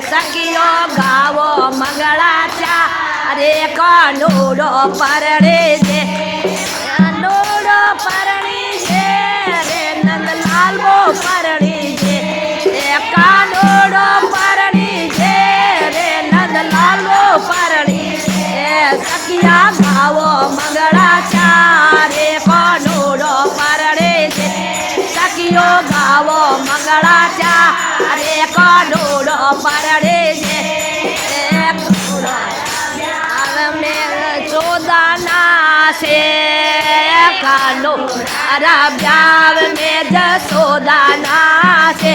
સખીઓ ગાવો મંગળા ચા રે કાનોડો પરણે છે કાનોડો પરણી છે રે નંદલાલ બો પરણી છે કાનોડો પરણી છે રે નંદલાલ બો પરણી છે સખિયા ગાવો મંગળા ચા રે કાનોડો પરણે છે સખીઓ ગાવો મંગળા ચા રે કાનોડો પરણે છે સોદાના છે કાનો રાબ્યાવ મે જસોદાના છે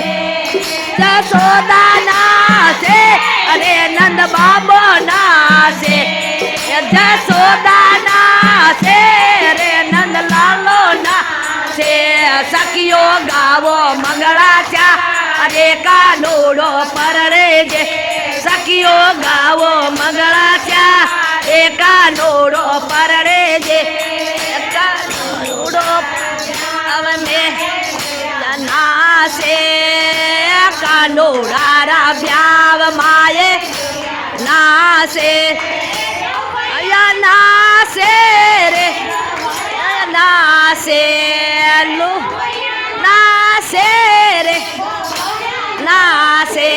જસોદાના છે અરે નંદ બાબોના છે જસોદાના છે રે નંદ લાલોના છે સખીઓ ગાવો મંગળા ચા અરે કાનોડો પરણે છે સખીઓ ગાવો મંગળા ચા કાનોડો પરણે છે કાનોડો હવે નાશે કાનોડા રાબ્યાવ માએ નાશે નાશે રે નાશે નાશે રે નાશે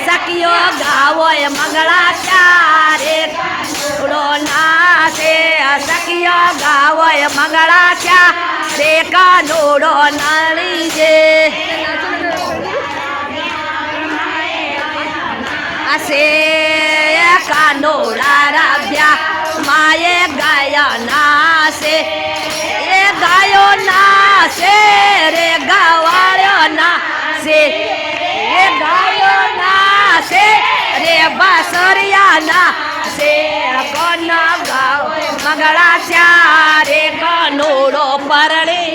સખીઓ ગાવો મંગળા ચા રે નાશે સખીઓ ગાવો મંગળા ચા રે કાનોડો નાળી છે આશે કાનોડા રાબ્યા માએ ગાયા નાશે એ ગાયો નાશે રે ગાવાળ્યો નાશે એ ગાયો નાશે રે બાસરિયા નાશે કોનો ગાવ મંગળા ચા રે કાનોડો પરણે